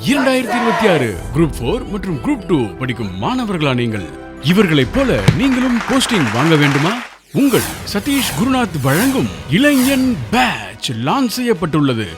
2026 group 4 மற்றும் group 2 படிக்கும் மாணவர்களா நீங்கள்? இவர்களைப் போல நீங்களும் போஸ்டிங் வாங்க வேண்டுமா? உங்கள் சதீஷ் குருநாத் வழங்கும் இளைஞன் பேட்ச் லான்ச் செய்யப்பட்டுள்ளது.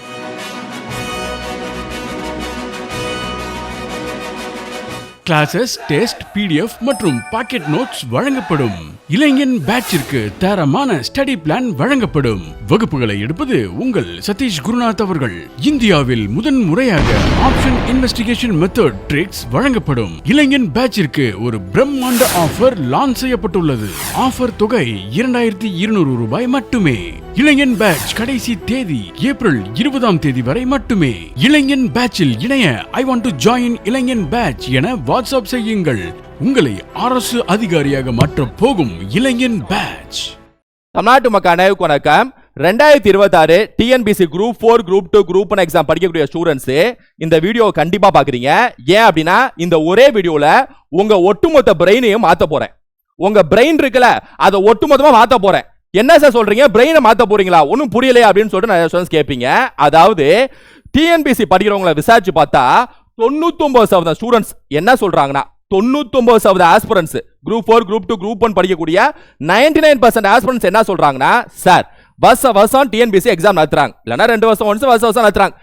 கிளாसेस, டெஸ்ட், PDF மற்றும் பாக்கெட் நோட்ஸ் வழங்கப்படும். இளைஞன் பேட்சிற்கு தரமான ஸ்டடி பிளான் வழங்கப்படும். வகுப்புகளை எடுப்பது உங்கள் சதீஷ் குருநாத் அவர்கள். இந்தியாவில் முதன் முறையாக ஆப்ஷன் இன்வெஸ்டிகேஷன் மெத்தட் ட்ரிக்ஸ் வழங்கப்படும். இளைஞன் பேட்சிற்கு ஒரு பிரம்மாண்ட ஆஃபர் லான்ச் செய்யப்பட்டுள்ளது. ஆஃபர் தொகை 2200 ரூபாய் மட்டுமே. இளைஞன் பேட்ச் கடைசி தேதி ஏப்ரல் 20 வரை மட்டுமே. இளைஞன் பேட்சில் இணைய ஐ வாண்ட் டு ஜாயின் இளைஞன் பேட்ச் என வாட்ஸ்அப் செய்யுங்கள். உங்களை அரசு அதிகாரியாக மாற்ற போகும் இளைஞன் பேட்ச். தமிழ்நாட்டு மக்கள் அனைவருக்கும் வணக்கம். 2026 TNPSC group 4 group 2 group 1 exam படிக்கக்கூடிய ஸ்டூடெண்ட்ஸ் இந்த வீடியோ கண்டிப்பா பாக்குறீங்க. ஏன் அப்படின்னா இந்த ஒரே வீடியோல உங்க ஒட்டுமொத்த பிரெயினையும் மாத்த போறேன். உங்க பிரெயின் இருக்குல்ல அதை ஒட்டுமொத்தமா மாத்த போறேன். என்ன சார் சொல்றீங்க, பிரெயினை மாத்த போறீங்களா, ஒன்னும் புரியலையா அப்படின்னு சொல்லிட்டு நிறைய ஸ்டூடெண்ட்ஸ் கேட்பீங்க. அதாவது TNPSC படிக்கிறவங்களை விசாரிச்சு பார்த்தா 99% ஸ்டூடெண்ட்ஸ் என்ன சொல்றாங்கன்னா 99% ஆஸ்பிரன்ட்ஸ் குரூப் 4 குரூப் 2 குரூப் 1 படிக்கக்கூடிய 99% ஆஸ்பிரன்ட்ஸ் என்ன சொல்றாங்கன்னா, சார் வருஷம் TNPSC எக்ஸாம் நடத்துறாங்க, இல்லைன்னா 2 வருஷம் வருஷம் நடத்துறாங்க.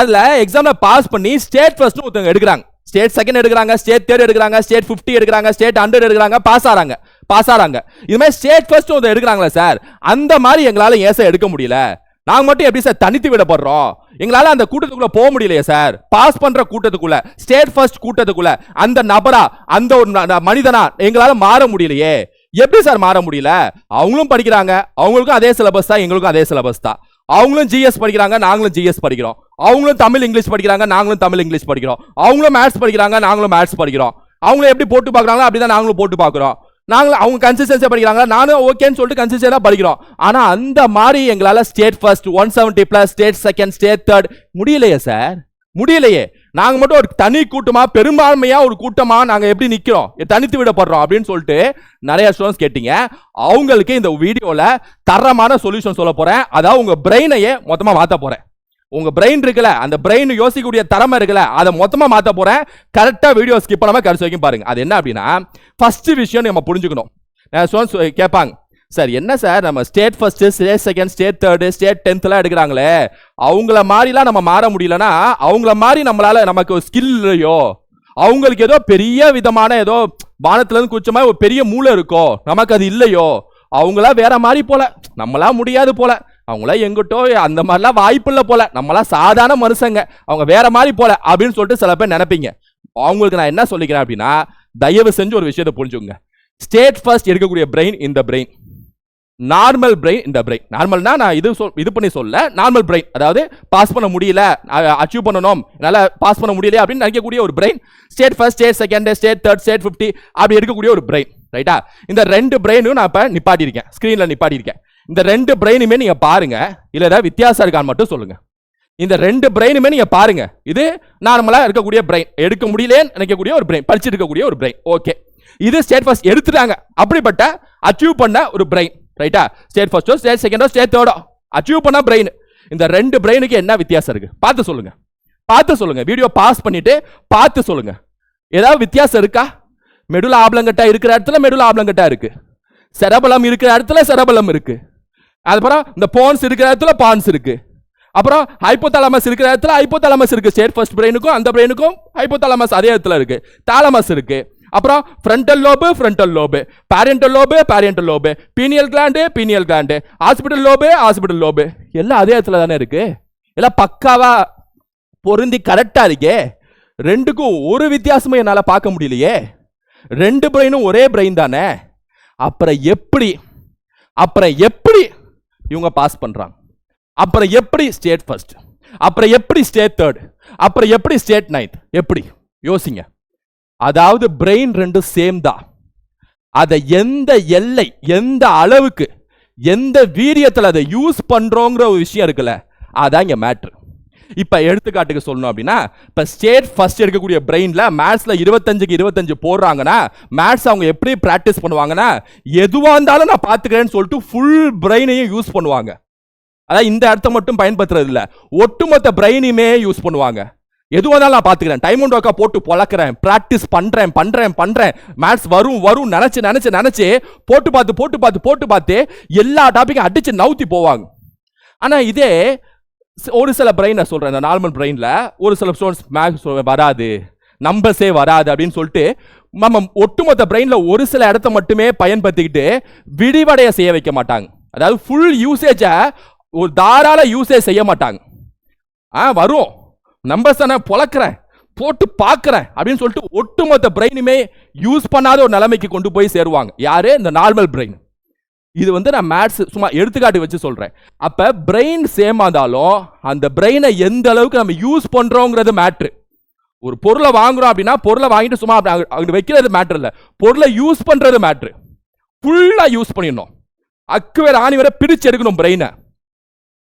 அதுல எக்ஸாம்ல பாஸ் பண்ணி ஸ்டேட் ஃபர்ஸ்ட் ஒருத்தவங்க எடுக்கிறாங்க, ஸ்டேட் செகண்ட் எடுக்கிறாங்க, ஸ்டேட் தேர்ட் எடுக்கிறாங்க, ஸ்டேட் 50 எடுக்கிறாங்க, ஸ்டேட் 100 எடுக்கிறாங்க, பாஸ் ஆறாங்க. இது மாதிரி ஸ்டேட் ஃபர்ஸ்ட் ஒருத்தர் எடுக்கிறாங்களா சார், அந்த மாதிரி எங்களால ஏன் சார் எடுக்க முடியல? நாங்க மட்டும் எப்படி சார் தனித்து விடப்படுறோம்? எங்களால அந்த கூட்டத்துக்குள்ள போக முடியலையே சார். பாஸ் பண்ற கூட்டத்துக்குள்ள, ஸ்டேட் ஃபர்ஸ்ட் கூட்டத்துக்குள்ள அந்த நபரா, அந்த ஒரு மனிதனா எங்களால மாற முடியலையே. எப்படி சார் மாற முடியல? அவங்களும் படிக்கிறாங்க, அவங்களுக்கும் அதே சிலபஸ் தான், எங்களுக்கும் அதே சிலபஸ் தான். அவங்களும் GS படிக்கிறாங்க, நாங்களும் GS படிக்கிறோம். அவங்களும் தமிழ் இங்கிலீஷ் படிக்கிறாங்க, நாங்களும் தமிழ் இங்கிலீஷ் படிக்கிறோம். அவங்களும் மேத்ஸ் படிக்கிறாங்க, நாங்களும் மேத்ஸ் படிக்கிறோம். அவங்களும் எப்படி போட்டு பார்க்கறாங்களோ அப்படிதான் நாங்களும் போட்டு பார்க்கிறோம். அவங்க கன்சிஸ்டன்சியா படிக்கிறாங்க, நானும் ஓகேன்னு சொல்லிட்டு கன்சிஸ்டன்டா படிக்கிறோம். ஆனா அந்த மாதிரி எங்களால state first 170+, state second, state third முடியலையே சார், முடியலையே. நாங்க மட்டும் ஒரு தனி கூட்டமா, பெரும்பான்மையா ஒரு கூட்டமா நாங்க எப்படி நிக்கிறோம், தனித்து விடப்படுறோம் அப்படின்னு சொல்லிட்டு நிறைய ஸ்டூடெண்ட்ஸ் கேட்டீங்க. அவங்களுக்கு இந்த வீடியோல தரமான சொல்யூஷன் சொல்ல போறேன். அதாவது உங்க பிரெயினையே மொத்தமா மாத்த போறேன். உங்க பிரெயின் இருக்குல்ல, அந்த பிரெயின் யோசிக்கக்கூடிய திறமை இருக்குல்ல, அதை மொத்தமா மாத்த போறேன். கரெக்டா வீடியோ ஸ்கிப் பண்ணாம கடைசி வரைக்கும் பாருங்க. அது என்ன அப்படின்னா, ஃபர்ஸ்ட் விஷயம் நம்ம புரிஞ்சுக்கணும். கேட்பாங்க, சார் என்ன சார் நம்ம state first, state second, state third, state 10th எல்லாம் எடுக்கிறாங்களே, அவங்கள மாதிரிலாம் நம்ம மாற முடியலன்னா, அவங்கள மாதிரி நம்மளால நமக்கு ஸ்கில் இல்லையோ, அவங்களுக்கு ஏதோ பெரிய விதமான ஏதோ வானத்துல இருந்து குச்ச மாதிரி ஒரு பெரிய மூளை இருக்கோ, நமக்கு அது இல்லையோ, அவங்களா வேற மாதிரி போல, நம்மளா முடியாது போல, அவங்களா எங்கிட்டோ அந்த மாதிரிலாம் வாய்ப்பு இல்லை போல, நம்மளாம் சாதாரண மனுஷங்க, அவங்க வேற மாதிரி போல அப்படின்னு சொல்லிட்டு சில பேர் நினைப்பீங்க. அவங்களுக்கு நான் என்ன சொல்லிக்கிறேன் அப்படின்னா, தயவு செஞ்சு ஒரு விஷயத்தை புரிஞ்சுங்க. ஸ்டேட் ஃபர்ஸ்ட் எடுக்கக்கூடிய பிரெயின் இந்த பிரெயின், நார்மல் பிரெயின் இந்த பிரெயின். நார்மல்னா நான் இது பண்ணி சொல்ல, நார்மல் பிரெயின் அதாவது பாஸ் பண்ண முடியல, அச்சீவ் பண்ணணும், என்னால பாஸ் பண்ண முடியல அப்படின்னு நினைக்கக்கூடிய ஒரு brain. State first, state second, state third, state 50 அப்படி எடுக்கக்கூடிய ஒரு பிரெயின். ரைட்டா? இந்த 2 பிரெயினும் நான் இப்ப நிப்பாட்டியிருக்கேன், ஸ்கிரீன்ல நிப்பாட்டியிருக்கேன். இந்த 2 பிரெயினுமே நீங்க பாருங்க, இல்ல ஏதாவது வித்தியாசம் இருக்கான்னு மட்டும் சொல்லுங்க. இந்த 2 பிரெயினுமே நீங்க பாருங்க. இது நார்மலா இருக்கக்கூடிய பிரெயின், எடுக்க முடியலன்னு நினைக்கக்கூடிய ஒரு பிரெயின், படிச்சு இருக்கக்கூடிய ஒரு பிரெயின். ஓகே, இது ஸ்டேட் ஃபர்ஸ்ட் எடுத்துட்டாங்க, அப்படிப்பட்ட அச்சீவ் பண்ண ஒரு பிரெயின். ரைட்டா? ஸ்டேட் ஃபர்ஸ்டோ, ஸ்டேட் செகண்டோ, ஸ்டேட் தேர்டோ அச்சீவ் பண்ண பிரெயின். இந்த 2 பிரெயினுக்கு என்ன வித்தியாசம் இருக்கு பார்த்து சொல்லுங்க, பார்த்து சொல்லுங்க. வீடியோ பாஸ் பண்ணிட்டு பார்த்து சொல்லுங்க. ஏதாவது வித்தியாசம் இருக்கா? மெடுலா ஆப்லங்கட்டா இருக்கிற இடத்துல மெடுலா ஆப்லங்கட்டா இருக்கு, செரபலம் இருக்கிற இடத்துல செரபலம் இருக்கு, அப்புறம் இந்த போன்ஸ் இருக்கிற இடத்துல பான்ஸ் இருக்கு, அப்புறம் ஹைப்போதாலமஸ் இருக்கிற இடத்துல ஹைப்போதாலமஸ் இருக்கு. ஸ்டேட் ஃபர்ஸ்ட் பிரெயினுக்கும் அந்த பிரெயினுக்கும் ஹைப்போதாலமஸ் அதே இடத்துல இருக்கு. தாலமஸ் இருக்கு. அப்புறம் frontal lobe, frontal lobe, parietal lobe, parietal lobe, pineal gland, pineal gland, hospital lobe, hospital lobe, எல்லாம் அதே இடத்துல தானே இருக்கு. எல்லாம் பக்காவா பொருந்தி கரெக்டா இருக்கே. 2க்கும் ஒரு வித்தியாசமும் என்னால பார்க்க முடியலையே. 2 பிரெயினும் ஒரே பிரெயின் தானே. அப்புறம் எப்படி இவங்க பாஸ் பண்றாங்க? அப்புறம் எப்படி ஸ்டேட் ஃபர்ஸ்ட்? அப்புறம் எப்படி ஸ்டேட் தேர்ட்? அப்புறம் எப்படி ஸ்டேட் 9th? எப்படி யோசிங்க. அதாவது பிரெயின் 2 சேம் தான். அதை எந்த எல்லை, எந்த அளவுக்கு, எந்த வீரியத்தில் அதை யூஸ் பண்றோங்கிற ஒரு விஷயம் இருக்குல்ல, அதான் இங்க மேட்ரு. இப்ப எடுத்துக்காட்டுக்கு சொல்லணும் அப்படின்னா, இப்ப ஸ்டேட் ஃபர்ஸ்ட் எடுக்கக்கூடிய பிரெயின்ல மேத்ஸ்ல 25க்கு 25 போடுறாங்கன்னா, மேத்ஸ் அவங்க எப்படி பிராக்டிஸ் பண்ணுவாங்கன்னா, எதுவா இருந்தாலும் நான் பாத்துக்கிறேன்னு சொல்லிட்டு ஃபுல் பிரெயினையும் யூஸ் பண்ணுவாங்க. அதாவது இந்த அர்த்தம் மட்டும் பயன்படுத்துறது இல்ல, ஒட்டுமொத்த பிரெயினையுமே யூஸ் பண்ணுவாங்க. எது வந்தாலும் நான் பாத்துக்கிறேன், டைம் அண்ட் ஒர்க்கா போட்டு பொழக்கிறேன், பிராக்டிஸ் பண்றேன். மேத்ஸ் வரும் நினைச்சு போட்டு பார்த்து எல்லா டாபிக்கும் அடிச்சு நவுத்தி போவாங்க. ஆனா இதே ஒரு சில பிரெயினை சொல்றேன், இந்த நார்மல் பிரெயின்ல ஒரு சில ஸ்டூடெண்ட்ஸ் மேத்ஸ் வராது, நம்பர்ஸே வராது அப்படின்னு சொல்லிட்டு நம்ம ஒட்டுமொத்த பிரெயின்ல ஒரு சில இடத்த மட்டுமே பயன்படுத்திக்கிட்டு விரிவடைய செய்ய வைக்க மாட்டாங்க. அதாவது ஃபுல் யூசேஜ ஒரு தாராள யூசேஜ் செய்ய மாட்டாங்க. வரும் நம்பர்ஸ் தானே பொழக்கிறேன் போட்டு பார்க்கிறேன் அப்படின்னு சொல்லிட்டு ஒட்டுமொத்த பிரெயினுமே யூஸ் பண்ணாத ஒரு நிலைமைக்கு கொண்டு போய் சேருவாங்க. யாரு? இந்த நார்மல் பிரெயின். இது வந்து நான் மேத்ஸ் சும்மா எடுத்துக்காட்டு வச்சு சொல்றேன். அப்ப பிரெயின் சேம் இருந்தாலும் அந்த பிரெயினை எந்த அளவுக்கு நம்ம யூஸ் பண்றோங்கிறது மேட்ரு. ஒரு பொருளை வாங்குறோம் அப்படின்னா பொருளை வாங்கிட்டு சும்மா அங்க வைக்கிறது மேட்ரு இல்ல, பொருளை யூஸ் பண்றது மேட்ரு. ஃபுல்லா யூஸ் பண்ணிடணும், அக்கு வேற ஆணி வரை பிரிச்சு எடுக்கணும் பிரெயினை.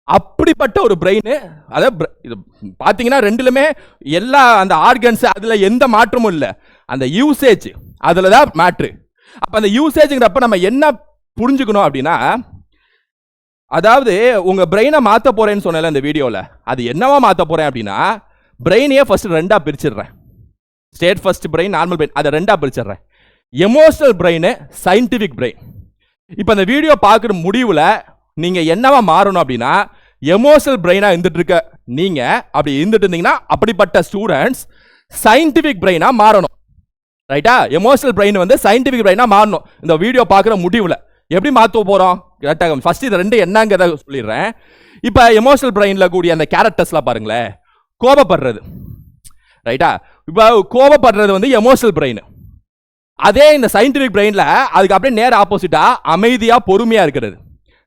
அப்படிப்பட்ட ஒரு பிரெயின். அதாவது பாத்தீங்கன்னா ரெண்டுலுமே எல்லா அந்த ஆர்கன்ஸ் அதுல எந்த மாற்றமும் இல்லை, அந்த யூசேஜ் அதுலதான் மேட்ரு. அப்ப அந்த யூசேஜ்ங்கிறப்ப நம்ம என்ன புரிஞ்சுக்கணும் அப்படின்னா, அதாவது உங்க பிரெயினை மாத்த போறேன்னு சொன்னேன் இந்த வீடியோல, அது என்னவா மாத்த போறேன் அப்படின்னா, பிரெயினையே ஃபர்ஸ்ட் ரெண்டா பிரிச்சிடுறேன். State first brain, normal brain, அதை ரெண்டா பிரிச்சிடுறேன். Emotional brain, scientific brain. இப்போ இந்த வீடியோ பார்க்குற முடிவில் நீங்க என்னவா மாறணும் அப்படின்னா, எமோஷனல் பிரெயினா இருந்துட்டு இருக்க நீங்க அப்படி இருந்துட்டு இருந்தீங்கன்னா அப்படிப்பட்ட ஸ்டூடெண்ட்ஸ் சயின்டிபிக் பிரெயினா மாறணும். ரைட்டா? எமோஷனல் பிரெயின் வந்து சயின்டிபிக் பிரெயினா மாறணும். இந்த வீடியோ பார்க்குற முடிவில் எப்படி மாற்ற போறோம்? கரெக்டாக ஃபர்ஸ்ட் இது ரெண்டு என்னங்கிறத சொல்லிடுறேன். இப்போ எமோஷனல் பிரெயின்ல கூடிய அந்த கேரக்டர்ஸ்லாம் பாருங்களேன். கோபப்படுறது, ரைட்டா? இப்போ கோபப்படுறது வந்து எமோஷனல் பிரெயின். அதே இந்த சயின்டிபிக் பிரெயின்ல அதுக்கு அப்படியே நேர ஆப்போசிட்டா அமைதியா பொறுமையா இருக்கிறது.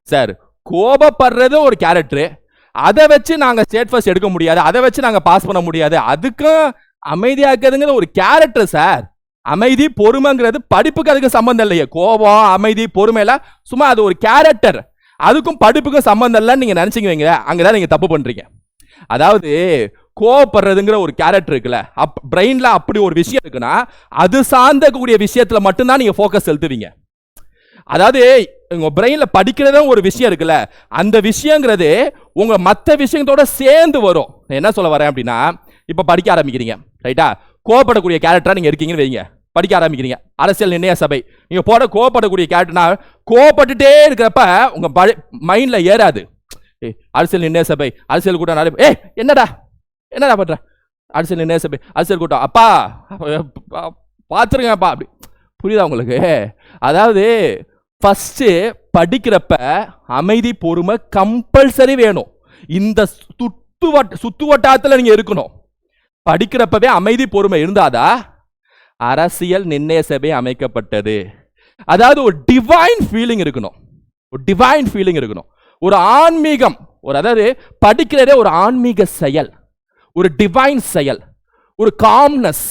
சார், கோபப்படுறது ஒரு கேரக்டர், அதை வச்சு நாங்க ஸ்டேட் ஃபர்ஸ்ட் எடுக்க முடியாது, அதை வச்சு நாங்க பாஸ் பண்ண முடியாது. அதுக்கும் அமைதியா இருக்கிறதுங்கிறது ஒரு கேரக்டர் சார். அமைதி பொறுமைங்கிறது படிப்புக்கு அதுக்கு சம்பந்தம் இல்லையே. கோபம், அமைதி, பொறுமையில சும்மா அது ஒரு கேரக்டர், அதுக்கும் படிப்புக்கும் சம்பந்தம் இல்லைன்னு நீங்க நினைச்சீங்க வைங்க, அங்கதான் நீங்க தப்பு பண்றீங்க. அதாவது கோபப்படுறதுங்கிற ஒரு கேரக்டர் இருக்குல்ல, பிரெயின்ல அப்படி ஒரு விஷயம் இருக்குன்னா அது சார்ந்த கூடிய விஷயத்துல மட்டும்தான் நீங்க போக்கஸ் செலுத்துவீங்க. அதாவது உங்க பிரெயின்ல படிக்கிறதா ஒரு விஷயம் இருக்குல்ல, அந்த விஷயங்கிறது உங்க மற்ற விஷயத்தோட சேர்ந்து வரும். என்ன சொல்ல வரேன் அப்படின்னா, இப்ப படிக்க ஆரம்பிக்கிறீங்க, ரைட்டா? கோபப்படக்கூடிய கேரக்டரா நீங்க இருக்கீங்கன்னு வைங்க, படிக்க ஆரம்பிக்கிறீங்க. அரசியல் நிர்ணய சபை நீங்க போட கோபப்படக்கூடிய கேரக்டர்னா, கோபப்பட்டுட்டே இருக்கிறப்ப உங்க மைண்ட்ல ஏறாது. அரசியல் நிர்ணய சபை, அரசியல் கூட்டம், என்னடா பண்ற, அரசியல் நிர்ணய சபை, அரசியல் கூட்டம், அப்பா பாத்துருங்கப்பா, அப்படி புரியுதா உங்களுக்கு? அதாவது ஃபர்ஸ்ட் படிக்கிறப்ப அமைதி பொறுமை கம்பல்சரி வேணும். இந்த சுத்து வட்டாரத்தில் நீங்க இருக்கணும். படிக்கிறப்பவே அமைதி பொறுமை இருந்தாதா அரசியல் நிர்ணய சபை அமைக்கப்பட்டது. அதாவது ஒரு டிவைன் ஃபீலிங் இருக்கணும், ஒரு டிவைன் ஃபீலிங் இருக்கணும், ஒரு ஆன்மீகம், ஒரு அதாவது படிக்கிறதே ஒரு ஆன்மீக செயல், ஒரு டிவைன் செயல், ஒரு காம்னஸ்,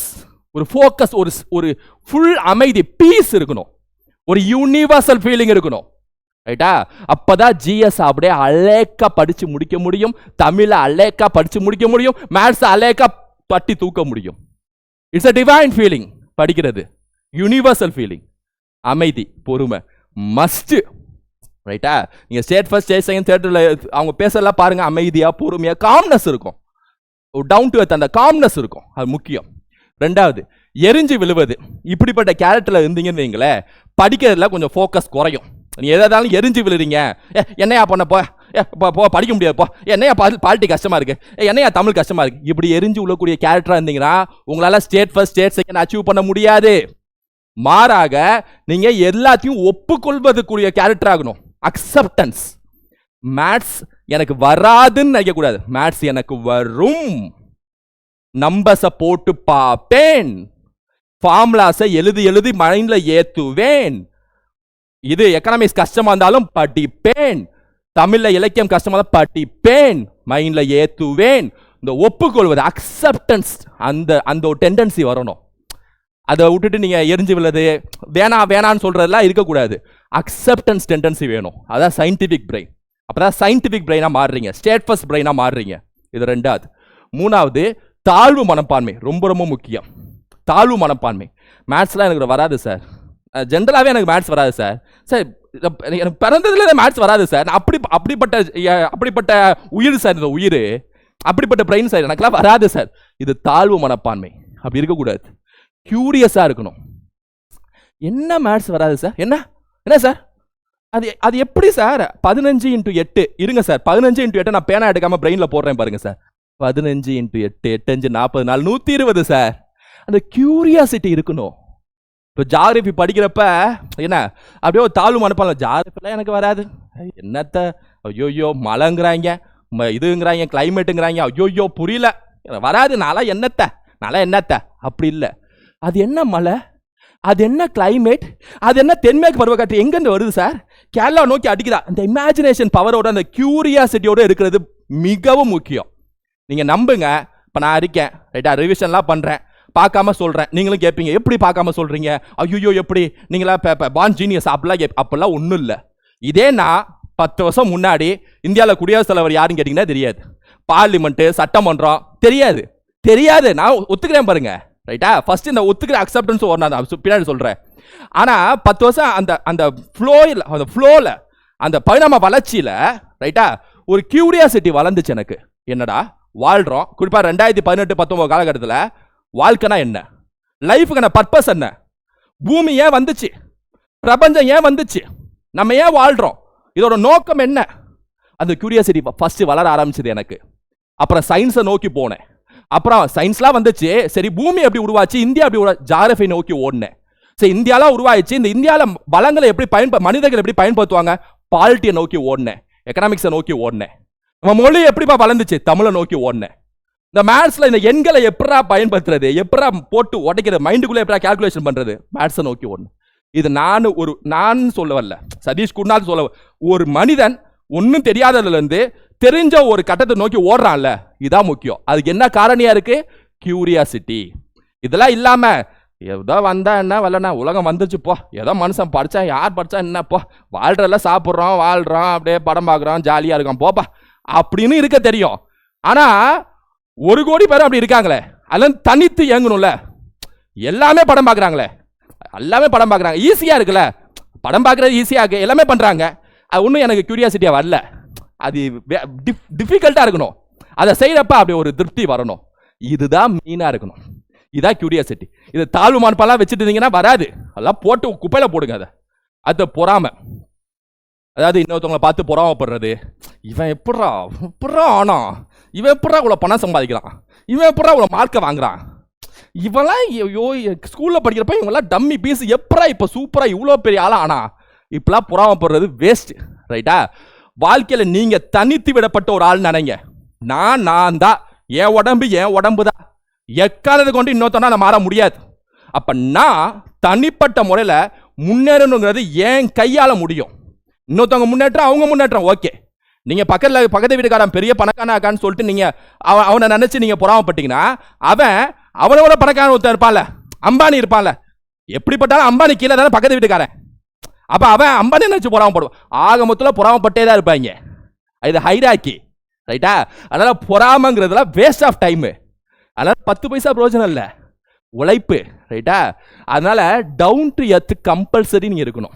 ஒரு ஃபோக்கஸ், ஒரு ஃபுல் அமைதி, பீஸ் இருக்கணும், ஒரு யூனிவர்சல் ஃபீலிங் இருக்கணும். ரைட்டா? அப்பதான் ஜிஎஸ் அப்படியே அலேக்கா படிச்சு முடிக்க முடியும், தமிழ அலேக்கா படிச்சு முடிக்க முடியும், மேத்ஸ் அலேக்கா தட்டி தூக்க முடியும். It's a divine feeling. படிக்கிறது யூனிவர்சல் ஃபீலிங், அமைதி பொறுமை மஸ்ட். ரைட்டா? நீங்க ஸ்டேட் ஃபர்ஸ்ட், ஸ்டேட் செகண்ட், தேர்ட்ல அவங்க பேசலாம் பாருங்க, அமைதியா பொறுமையா காம்னஸ் இருக்கும், டவுன் டு எர்த், அந்த காம்னஸ் இருக்கும், அது முக்கியம். ரெண்டாவது, எரிஞ்சு விழுவது. இப்படிப்பட்ட கேரக்டர்ல இருந்தீங்கன்னு வைங்களேன், படிக்கிறதுல கொஞ்சம் ஃபோக்கஸ் குறையும். நீ எதாலும் எரிஞ்சு விழுறீங்க, என்னையா பண்ண போ படிக்க முடியாது, போ என்னையா பாலிட்டி கஷ்டமா இருக்கு, என்னையா தமிழ் கஷ்டமா இருக்கு, இப்படி எரிஞ்சு விழக்கூடிய கேரக்டரா இருந்தீங்கன்னா உங்களால state first, state second achieve பண்ண முடியாது. மாறாக நீங்க எல்லாத்தையும் ஒப்புக்கொள்வதுக்குரிய கேரக்டர் ஆகணும். அக்செப்டன்ஸ். மேத்ஸ் எனக்கு வராதுன்னு நினைக்க கூடாது, மேத்ஸ் எனக்கு வரும், நம்பர்ஸை போட்டு பார்ப்பேன், ஃபார்முலாஸை எழுதி மைண்ட்ல ஏத்துவேன், இது எக்கனாமிக்ஸ் கஷ்டமா இருந்தாலும் படிப்பேன், தமிழ்ல இலக்கியம் கஷ்டமா இருந்தாலும் படிப்பேன், மைண்ட்ல ஏத்துவேன். இந்த ஒப்புக்கொள்வது, அக்செப்டன்ஸ், அந்த ஒரு டெண்டன்சி வரணும். அதை விட்டுட்டு நீங்க எரிஞ்சு விழுது வேணான்னு சொல்றதெல்லாம் இருக்கக்கூடாது. அக்செப்டன்ஸ் டெண்டன்சி வேணும். அதான் சயின்டிபிக் பிரெயின். அப்பதான் சயின்டிபிக் பிரெயினா மாறுறீங்க, ஸ்டேட் ஃபர்ஸ்ட் பிரெயினா மாறுறீங்க. இது ரெண்டாவது. மூணாவது, தாழ்வு மனப்பான்மை. ரொம்ப ரொம்ப முக்கியம். தாழ்வு மனப்பான்மை. மேத்ஸ்லாம் எனக்கு வராது சார், ஜென்ரலாகவே எனக்கு மேத்ஸ் வராது சார், சார் எனக்கு பிறந்ததுல மேத்ஸ் வராது சார், அப்படிப்பட்ட உயிர் சார், இந்த உயிர் அப்படிப்பட்ட பிரெயின் சார் எனக்குலாம் வராது சார். இது தாழ்வு மனப்பான்மை. அப்படி இருக்கக்கூடாது. கியூரியஸா இருக்கணும். என்ன மேத்ஸ் வராது சார்? என்ன சார் அது எப்படி சார்? 15x8 இருங்க சார். 15x8 நான் பேனா எடுக்காம பிரெயின்ல போடுறேன் பாருங்க சார். 15x8 8 5 40 120 sir. அந்த கியூரியாசிட்டி இருக்கணும். இப்போ ஜாகிரபி படிக்கிறப்ப என்ன அப்படியே ஒரு தாழ்வு மனப்பான்மை, ஜாகிரபிலாம் எனக்கு வராது, என்னத்த ஐயோயோ மழைங்கிறாங்க, இதுங்கிறாங்க, கிளைமேட்டுங்கிறாங்க, ஐயோயோ புரியல, வராது, நான்லாம் என்னத்த அப்படி இல்லை. அது என்ன மழை, அது என்ன கிளைமேட், அது என்ன தென்மேற்கு பருவக்காற்று எங்கேருந்து வருது சார், கேரளா நோக்கி அடிக்குதா, அந்த இமேஜினேஷன் பவரோட அந்த கியூரியாசிட்டியோட இருக்கிறது மிகவும் முக்கியம். நீங்கள் நம்புங்க. இப்போ நான் இருக்கேன் ரைட்டா, ரிவிஷன்லாம் பண்ணுறேன், பார்க்காம சொல்கிறேன். நீங்களும் கேட்பீங்க எப்படி பார்க்காம சொல்கிறீங்க, ஐயோ எப்படி நீங்களா பான் ஜீனியஸ், அப்பெல்லாம் ஒன்றும் இல்லை. இதே நான் 10 வருஷம் முன்னாடி இந்தியாவில் குடியரசுத் தலைவர் யாருன்னு கேட்டிங்கன்னா தெரியாது, பார்லிமெண்ட்டு சட்டமன்றம் தெரியாது. நான் ஒத்துக்கிறேன் பாருங்க ரைட்டா. ஃபர்ஸ்ட் இந்த ஒத்துக்கிற அக்செப்டன்ஸ் ஒரு நான் பின்னாடி சொல்கிறேன். ஆனால் 10 வருஷம் அந்த ஃப்ளோவில் அந்த பரிணாம வளர்ச்சியில் ரைட்டா ஒரு கியூரியாசிட்டி வளர்ந்துச்சு எனக்கு. என்னடா வாழ்கிறோம், குறிப்பாக 2018-19 காலகட்டத்தில் வாழ்க்கைனா என்ன, லைஃபுக்கான பர்பஸ் என்ன, பூமி ஏன் வந்துச்சு, பிரபஞ்சம் ஏன் வந்துச்சு, நம்ம ஏன் வாழ்கிறோம், இதோட நோக்கம் என்ன, அந்த கியூரியாசிட்டி ஃபர்ஸ்ட் வளர ஆரம்பிச்சது எனக்கு. அப்புறம் சயின்ஸை நோக்கி போனேன். அப்புறம் சயின்ஸ்லாம் வந்துச்சு, சரி பூமி எப்படி உருவாச்சு, இந்தியா எப்படி ஜாகிரபி நோக்கி ஓடினேன். சரி இந்தியாலாம் உருவாயிச்சு, இந்த இந்தியாவில் வளங்களை எப்படி மனிதர்கள் எப்படி பயன்படுத்துவாங்க, பாலிட்டியை நோக்கி ஓடினேன், எக்கனாமிக்ஸை நோக்கி ஓடினேன். நம்ம மொழி எப்படிப்பா வளர்ந்துச்சு, தமிழை நோக்கி ஓடினேன். இந்த மேத்ஸ்ல இந்த எண்களை எப்படா பயன்படுத்துறது, எப்படா போட்டு உடைக்கிறது, மைண்டுக்குள்ளே எப்படா கால்குலேஷன் பண்றது, மேத்ஸை நோக்கி ஓடினேன். இது நான் சொல்ல வரல, சதீஷ் குருநாத் சொல்ல, ஒரு மனிதன் ஒன்றும் தெரியாததுல இருந்து தெரிஞ்ச ஒரு கட்டத்தை நோக்கி ஓடுறான்ல, இதான் முக்கியம். அதுக்கு என்ன காரணியா இருக்கு, கியூரியாசிட்டி. இதெல்லாம் இல்லாம ஏதோ வந்தா என்ன வரலண்ணா, உலகம் வந்துச்சு போ, ஏதோ மனுஷன் படிச்சா யார் படிச்சா என்னப்போ, வாழ்றதெல்லாம் சாப்பிட்றோம் வாழ்றோம், அப்படியே படம் பார்க்குறோம், ஜாலியா இருக்கோம் போப்பா அப்படின்னு இருக்க தெரியும். ஆனா 1 கோடி பேரும் அப்படி இருக்காங்களே, அதெல்லாம் தனித்து இயங்கணும்ல. எல்லாமே படம் பார்க்குறாங்களே, ஈஸியா இருக்குல்ல, படம் பார்க்குறது ஈஸியா இருக்கு, எல்லாமே பண்றாங்க. அது ஒன்றும் எனக்கு கியூரியாசிட்டியா வரல. அது டிஃபிகல்ட்டா இருக்கணும், அதை செய்யறப்ப அப்படி ஒரு திருப்தி வரணும். இதுதான் மெயினா இருக்கணும், இதான் கியூரியாசிட்டி. இது தாழ்வு மனப்பான்மை வச்சுட்டு இருந்தீங்கன்னா வராது, அதெல்லாம் போட்டு குப்பையில போடுங்க. அது பொறாமை, அதாவது இன்னொருத்தவங்களை பார்த்து பொறாமப்படுறது, இவன் எப்படா ஆனா, இவன் எப்படா இவ்வளோ பணம் சம்பாதிக்கிறான், இவன் எப்படா இவ்வளோ மார்க்கை வாங்குறான், இவெல்லாம் ஐயோ ஸ்கூலில் படிக்கிறப்ப இவங்கெல்லாம் டம்மி பீஸ், எப்படா இப்போ சூப்பராக இவ்வளோ பெரிய ஆளா ஆனா, இப்பெல்லாம் பொறாமப்படுறது வேஸ்ட் ரைட்டா. வாழ்க்கையில் நீங்க தனித்து விடப்பட்ட ஒரு ஆள் நினைங்க. நான் தான், என் உடம்பு தான், எக்காலத்தை கொண்டு இன்னொருத்தனா நான் மாற முடியாது. அப்ப நான் தனிப்பட்ட முறையில் முன்னேறணுங்கிறது என் கையால முடியும். இன்னொருத்தவங்க முன்னேற்றம், அவங்க முன்னேற்றம் ஓகே. நீங்க பக்கத்து வீட்டுக்காரன் பெரிய பணக்காரன்னு சொல்லிட்டு நீங்க அவனை நினைச்சு நீங்க பொறாமப்பட்டீங்கன்னா, அவனோட பணக்காரன் ஒருத்தன் இருப்பான்ல, அம்பானி இருப்பான்ல, எப்படிப்பட்டாலும் அம்பானி கீழே தானே பக்கத்து வீட்டுக்காரன். அப்ப அவன் அம்பானி நினைச்சு பொறாமப்படுவான். ஆக மொத்தத்தில் பொறாமப்பட்டே தான் இருப்பாங்க. இது ஹைராக்கி ரைட்டா. அதனால பொறாமங்கிறதுல வேஸ்ட் ஆஃப் டைம். அதனால 10 பைசா பிரயோஜனம் இல்லை, உழைப்பு ரைட்டா. அதனால டவுன் டு எர்த் கம்பல்சரி நீங்க இருக்கணும்.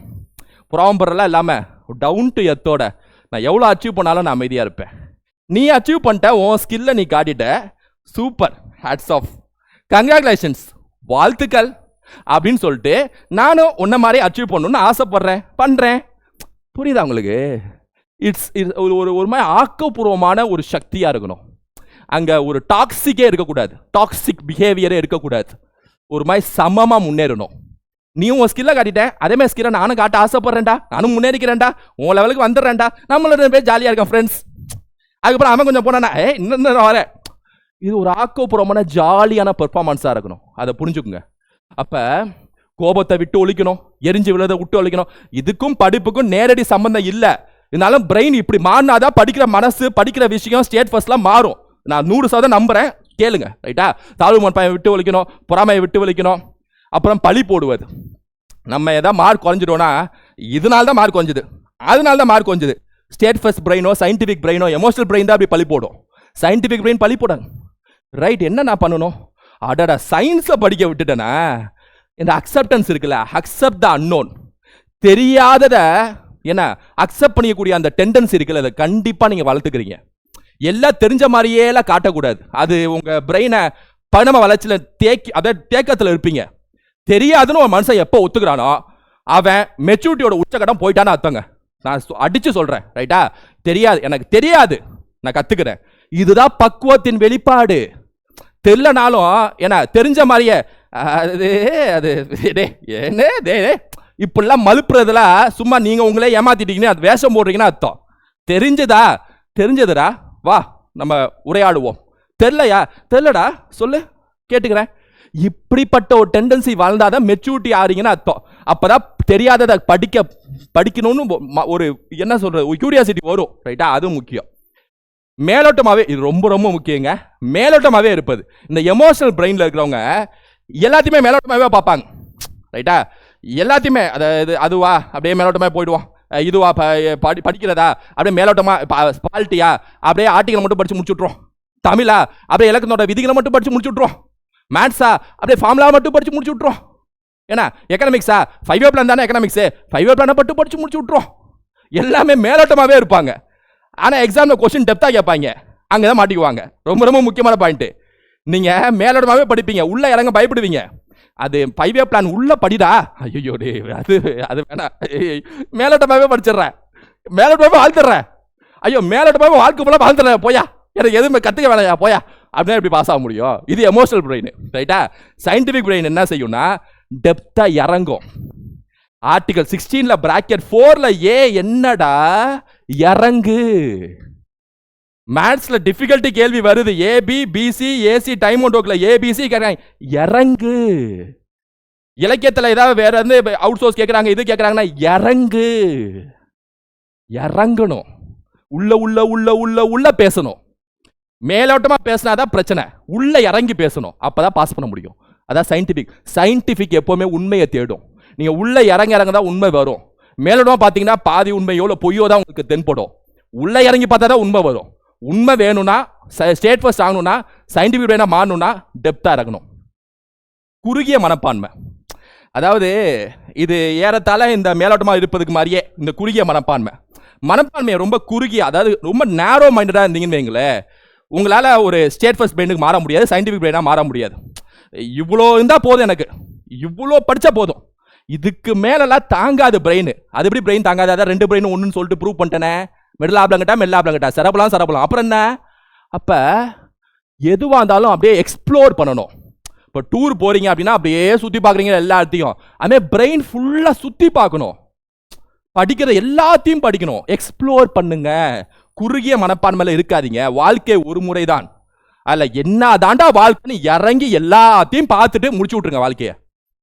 பொறாமப்படுறலாம் இல்லாம டவுன் டு எர்த்தோட, நான் எவ்வளோ அச்சீவ் பண்ணாலும் நான் அமைதியா இருப்பேன். நீ அச்சீவ் பண்ணிட்ட, உன் ஸ்கில்லை நீ காட்டிட்ட, சூப்பர், ஹேட்ஸ் ஆஃப், கங்க்ராச்சுலேஷன்ஸ், வாழ்த்துக்கள் அப்படின்னு சொல்லிட்டு நானும் உன்ன மாதிரி அச்சீவ் பண்ணணும்னு ஆசைப்படுறேன், பண்றேன். புரியுதா உங்களுக்கு? இட்ஸ் ஒரு மாதிரி ஆக்கப்பூர்வமான ஒரு சக்தியா இருக்கணும். அங்க ஒரு டாக்ஸிக்கே இருக்கக்கூடாது, டாக்ஸிக் பிஹேவியரே இருக்கக்கூடாது. ஒரு மாதிரி சமமா முன்னேறணும். நீ உன் ஸ்கில்லை காட்டிட்டேன், அதே மாதிரி ஸ்கில்லை நானும் காட்ட ஆசைப்படுறேன்டா, நானும் முன்னேறிக்கிறேன்டா, உன் லெவலுக்கு வந்துடுறேன்டா, நம்மளோட பேர் ஜாலியா இருக்கேன் ஃப்ரெண்ட்ஸ். அதுக்கப்புறம் அவன் கொஞ்சம் போனா இன்னும் வர. இது ஒரு ஆக்கப்பூர்வமான ஜாலியான பெர்ஃபார்மன்ஸா இருக்கணும். அதை புரிஞ்சுக்குங்க. அப்ப கோபத்தை விட்டு ஒழிக்கணும், எரிஞ்சு விழுத விட்டு ஒழிக்கணும். இதுக்கும் படிப்புக்கும் நேரடி சம்பந்தம் இல்லை. இருந்தாலும் பிரெயின் இப்படி மாறினாதான் படிக்கிற மனசு, படிக்கிற விஷயம், ஸ்டேட் ஃபர்ஸ்ட்லாம் மாறும். நான் 100% நம்புறேன், கேளுங்க ரைட்டா. தாழ்வு மனப்பான்மையை விட்டு ஒழிக்கணும், பொறாமையை விட்டு ஒழிக்கணும். அப்புறம் பழி போடுவது. நம்ம ஏதாவது மார்க் குறைஞ்சிடுவோம்னா, இதனால தான் மார்க் குறைஞ்சுது, அதனால தான் மார்க் குறைஞ்சுது. ஸ்டேட் ஃபர்ஸ்ட் பிரெயினோ, சயின்டிஃபிக் பிரெயினோ, எமோஷனல் பிரெயின் தான் அப்படி பழி போடும். சயின்டிஃபிக் பிரெயின் பழி போடாது ரைட். என்ன நான் பண்ணணும், அடடா சயின்ஸை படிக்க விட்டுட்டேனா, இந்த அக்செப்டன்ஸ் இருக்குல்ல, அக்செப்ட் த அன்னோன், தெரியாததை என்ன அக்செப்ட் பண்ணிக்கக்கூடிய அந்த டெண்டன்சி இருக்குல்ல, அதை கண்டிப்பாக நீங்கள் வளர்த்துக்கிறீங்க. எல்லாம் தெரிஞ்ச மாதிரியே எல்லாம் காட்டக்கூடாது. அது உங்க பிரெயினை பணம வளர்ச்சியில அதாவது தேக்கத்தில் இருப்பீங்க. தெரியாதுன்னு ஒரு மனுஷன் எப்போ ஒத்துக்கிறானோ அவன் மெச்சூரிட்டியோட உச்சகட்டம் போயிட்டான்னு அர்த்தங்க. நான் அடிச்சு சொல்றேன், ரைட்டா? தெரியாது, எனக்கு தெரியாது, நான் கத்துக்கிறேன். இதுதான் பக்குவத்தின் வெளிப்பாடு. தெரியலனாலும் ஏன்னா தெரிஞ்ச மாதிரியே அது அது என்ன இப்படிலாம் மலுப்புறதுலாம் சும்மா நீங்க உங்களே ஏமாத்திட்டீங்கன்னு அது வேஷம் போடுறீங்கன்னு அர்த்தம். தெரிஞ்சதுடா வா நம்ம உரையாடுவோம். தெரியலையா? தெரியலடா சொல்லு கேட்டுக்கிறேன். இப்படிப்பட்ட ஒரு டெண்டன்சி வாழ்ந்தாதான் மெச்சூரிட்டி ஆறீங்கன்னு அர்த்தம். அப்பதான் தெரியாததை படிக்கணும்னு ஒரு என்ன சொல்றது ஒரு கியூரியாசிட்டி வரும், ரைட்டா? அது முக்கியம். மேலோட்டமாவே இது ரொம்ப ரொம்ப முக்கியங்க. மேலோட்டமாவே இருப்பது. இந்த எமோஷனல் பிரெயின்ல இருக்கிறவங்க எல்லாத்தையுமே மேலோட்டமாவே பார்ப்பாங்க, ரைட்டா? எல்லாத்தையுமே அதாவது அதுவா அப்படியே மேலோட்டமாக போயிடுவோம். இதுவா படிக்கிறதா அப்படியே மேலோட்டமா, பால்ட்டியா அப்படியே ஆர்டிகல் மட்டும் படிச்சு முடிச்சுட்றோம். தமிழா அப்படியே இலக்கணத்தோட விதிகளை மட்டும் படிச்சு முடிச்சுட்றோம். மேத்ஸா அப்படியே ஃபார்முலா மட்டும் படிச்சு முடிச்சு விட்றோம். ஏன்னா எக்கனாமிக்ஸா 5 பிளான் தானே எக்கனாமிக்ஸு 5 பிளானை மட்டும் படிச்சு முடிச்சு விட்றோம். எல்லாமே மேலோட்டமாகவே இருப்பாங்க. ஆனால் எக்ஸாமில் கொஸ்டின் டெப்த்தாக கேட்பாங்க, அங்கே தான் மாட்டிக்குவாங்க. ரொம்ப ரொம்ப முக்கியமான பாயிண்ட்டு. நீங்கள் மேலோட்டமாகவே படிப்பீங்க, உள்ளே இறங்க பயப்படுவீங்க. அது 5 பிளான் உள்ள படிடா, ஐயோ அது வேணாம், மேலோட்டமாகவே படிச்சிடுறேன், மேலோட்டமாகவே வாழ்த்துறேன், ஐயோ மேலோட்டமாகவே வாழ்க்கை போல வாழ்த்துறேன், போயா எனக்கு எதுவுமே கற்றுக்க வேலையா போயா அப்படின்னா எப்படி பாஸ் ஆக முடியும்? இது எமோஷனல் பிரெயின், ரைட்டா? சயின்டிஃபிக் பிரெயின் என்ன செய்யும்னா டெப்தா இறங்கும். ஆர்டிகல் 16ல பிராக்கெட் 4ல என்னடா இறங்கு. மேத்ஸ்ல டிஃபிகல்ட்டி கேள்வி வருது, ஏபி பிசி ஏசி டைம் ஒன்றுல ஏபிசி கேட்கறாங்க, இறங்கு. இலக்கியத்தில் ஏதாவது வேற வந்து அவுட் சோர்ஸ் கேட்கறாங்க, இது கேட்கறாங்கன்னா இறங்கணும். உள்ள உள்ள உள்ள உள்ள உள்ள பேசணும். மேலோட்டமா பேசினாதான் பிரச்சனை, உள்ள இறங்கி பேசணும், அப்பதான் பாஸ் பண்ண முடியும். அதான் சயின்டிபிக் எப்பவுமே உண்மையை தேடும். நீங்க உள்ள இறங்க தான் உண்மை வரும். மேலோட்டமா பாத்தீங்கன்னா பாதி உண்மையோ இல்லை பொய்யோ தான் உங்களுக்கு தென்படும். உள்ள இறங்கி பார்த்தா தான் உண்மை வரும். உண்மை வேணும்னா ஸ்டேட் ஃபர்ஸ்ட் ஆகணும்னா சயின்டிபிக் வேணா மாறணும்னா டெப்தா இறங்கணும். குறுகிய மனப்பான்மை, அதாவது இது ஏறத்தாழ இந்த மேலோட்டமா இருப்பதுக்கு மாதிரியே இந்த குறுகிய மனப்பான்மையை ரொம்ப குறுகிய, அதாவது ரொம்ப நேரோ மைண்டடா இருந்தீங்கன்னு வைங்களேன், உங்களால் ஒரு ஸ்டேட் ஃபர்ஸ்ட் பிரெயினுக்கு மாற முடியாது, சயின்டிஃபிக் பிரெயினாக மாற முடியாது. இவ்வளோ இருந்தால் போதும், எனக்கு இவ்வளோ படித்தா போதும், இதுக்கு மேலெல்லாம் தாங்காது பிரெயின். அது எப்படி பிரெயின் தாங்காது? அதான் 2 பிரெயின் ஒன்றுன்னு சொல்லிட்டு ப்ரூவ் பண்ணிட்டேனே. மெல்லாப்லங்கட்டா சரபலாம். அப்புறம் என்ன? அப்போ எதுவாக இருந்தாலும் அப்படியே எக்ஸ்ப்ளோர் பண்ணணும். இப்போ டூர் போகிறீங்க அப்படின்னா அப்படியே சுற்றி பார்க்குறீங்க எல்லா இடத்தையும், அதுமாதிரி பிரெயின் ஃபுல்லாக சுற்றி பார்க்கணும், படிக்கிற எல்லாத்தையும் படிக்கணும், எக்ஸ்ப்ளோர் பண்ணுங்க. குறுகிய மனப்பான்மையில இருக்காதீங்க. வாழ்க்கை ஒரு முறைதான், அதில் என்ன தாண்டா வாழ்க்கைன்னு இறங்கி எல்லாத்தையும் பார்த்துட்டு முடிச்சு விட்டுருங்க வாழ்க்கையை,